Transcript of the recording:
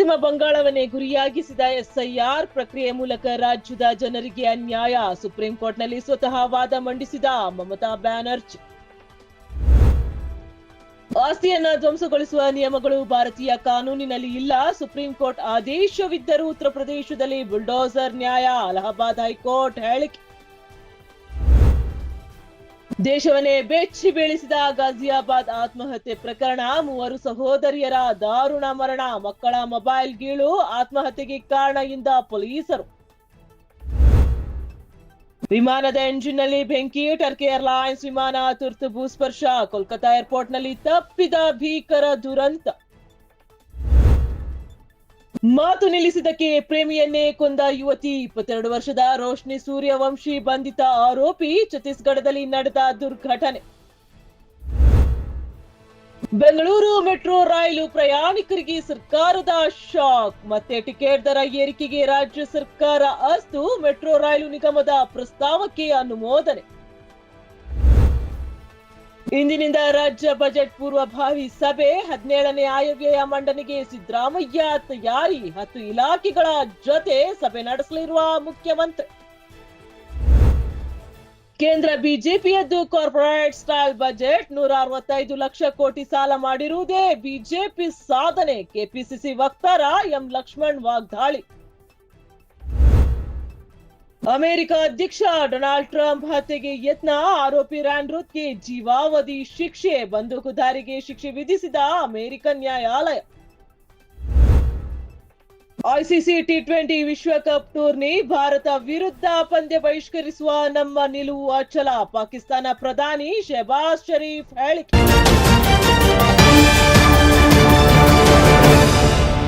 ಪಶ್ಚಿಮ ಬಂಗಾಳವನ್ನೇ ಗುರಿಯಾಗಿಸಿದ ಎಸ್ಐಆರ್ ಪ್ರಕ್ರಿಯೆ ಮೂಲಕ ರಾಜ್ಯದ ಜನರಿಗೆ ಅನ್ಯಾಯ. ಸುಪ್ರೀಂ ಕೋರ್ಟ್ನಲ್ಲಿ ಸ್ವತಃ ವಾದ ಮಂಡಿಸಿದ ಮಮತಾ ಬ್ಯಾನರ್ಜಿ. ಆಸ್ತಿಯನ್ನ ಧ್ವಂಸಗೊಳಿಸುವ ನಿಯಮಗಳು ಭಾರತೀಯ ಕಾನೂನಿನಲ್ಲಿ ಇಲ್ಲ. ಸುಪ್ರೀಂ ಕೋರ್ಟ್ ಆದೇಶವಿದ್ದರೂ ಉತ್ತರ ಪ್ರದೇಶದಲ್ಲಿ ಬುಲ್ಡೋಸರ್ ನ್ಯಾಯ. ಅಲಹಾಬಾದ್ ಹೈಕೋರ್ಟ್ ಹೇಳಿಕೆ. ದೇಶವನ್ನೇ ಬೆಚ್ಚಿ ಬೀಳಿಸಿದ ಗಾಜಿಯಾಬಾದ್ ಆತ್ಮಹತ್ಯೆ ಪ್ರಕರಣ. 3 ಸಹೋದರಿಯರ ದಾರುಣ ಮರಣ. ಮಕ್ಕಳ ಮೊಬೈಲ್ ಗೀಳು ಆತ್ಮಹತ್ಯೆಗೆ ಕಾರಣ ಎಂದ ಪೊಲೀಸರು. ವಿಮಾನದ ಎಂಜಿನ್ನಲ್ಲಿ ಬೆಂಕಿ. ಟರ್ಕಿ ಏರ್ಲೈನ್ಸ್ ವಿಮಾನ ತುರ್ತು ಭೂಸ್ಪರ್ಶ. ಕೋಲ್ಕತಾ ಏರ್ಪೋರ್ಟ್ನಲ್ಲಿ ತಪ್ಪಿದ ಭೀಕರ ದುರಂತ. ಮಾತು ನಿಲ್ಲಿಸಿದ್ದಕ್ಕೆ ಪ್ರೇಮಿಯನ್ನೇ ಕೊಂದ ಯುವತಿ. 22 ವರ್ಷದ ರೋಶ್ನಿ ಸೂರ್ಯವಂಶಿ ಬಂಧಿತ ಆರೋಪಿ. ಛತ್ತೀಸ್ಗಢದಲ್ಲಿ ನಡೆದ ದುರ್ಘಟನೆ. ಬೆಂಗಳೂರು ಮೆಟ್ರೋ ರೈಲು ಪ್ರಯಾಣಿಕರಿಗೆ ಸರ್ಕಾರದ ಶಾಕ್. ಮತ್ತೆ ಟಿಕೆಟ್ ದರ ಏರಿಕೆಗೆ ರಾಜ್ಯ ಸರ್ಕಾರ ಅಸ್ತು. ಮೆಟ್ರೋ ರೈಲು ನಿಗಮದ ಪ್ರಸ್ತಾವಕ್ಕೆ ಅನುಮೋದನೆ. ಇಂದಿನಿಂದ ರಾಜ್ಯ ಬಜೆಟ್ ಪೂರ್ವಭಾವಿ ಸಭೆ. 17ನೇ ಆಯವ್ಯಯ ಮಂಡನೆಗೆ ಸಿದ್ದರಾಮಯ್ಯ ತಯಾರಿ. 10 ಇಲಾಖೆಗಳ ಜೊತೆ ಸಭೆ ನಡೆಸಲಿರುವ ಮುಖ್ಯಮಂತ್ರಿ. ಕೇಂದ್ರ ಬಿಜೆಪಿಯದ್ದು ಕಾರ್ಪೊರೇಟ್ ಸ್ಟೈಲ್ ಬಜೆಟ್. 165 ಲಕ್ಷ ಕೋಟಿ ಸಾಲ ಮಾಡಿರುವುದೇ ಬಿಜೆಪಿ ಸಾಧನೆ. ಕೆಪಿಸಿಸಿ ವಕ್ತಾರ ಎಂ ಲಕ್ಷ್ಮಣ್ ವಾಗ್ದಾಳಿ. ಅಮೆರಿಕ ಅಧ್ಯಕ್ಷ ಡೊನಾಲ್ಡ್ ಟ್ರಂಪ್ ಹತ್ಯೆಗೆ ಯತ್ನ. ಆರೋಪಿ ರ್ಯಾನ್ರುತ್ಗೆ ಜೀವಾವಧಿ ಶಿಕ್ಷೆ. ಬಂದೂಕುದಾರಿಗೆ ಶಿಕ್ಷೆ ವಿಧಿಸಿದ ಅಮೆರಿಕನ್ ನ್ಯಾಯಾಲಯ. ಐಸಿಸಿ ಟಿ20 ವಿಶ್ವಕಪ್ ಟೂರ್ನಿ. ಭಾರತ ವಿರುದ್ಧ ಪಂದ್ಯ ಬಹಿಷ್ಕರಿಸುವ ನಮ್ಮ ನಿಲುವು ಅಚಲ. ಪಾಕಿಸ್ತಾನ ಪ್ರಧಾನಿ ಶೆಹಬಾಜ್ ಶರೀಫ್ ಹೇಳಿಕೆ.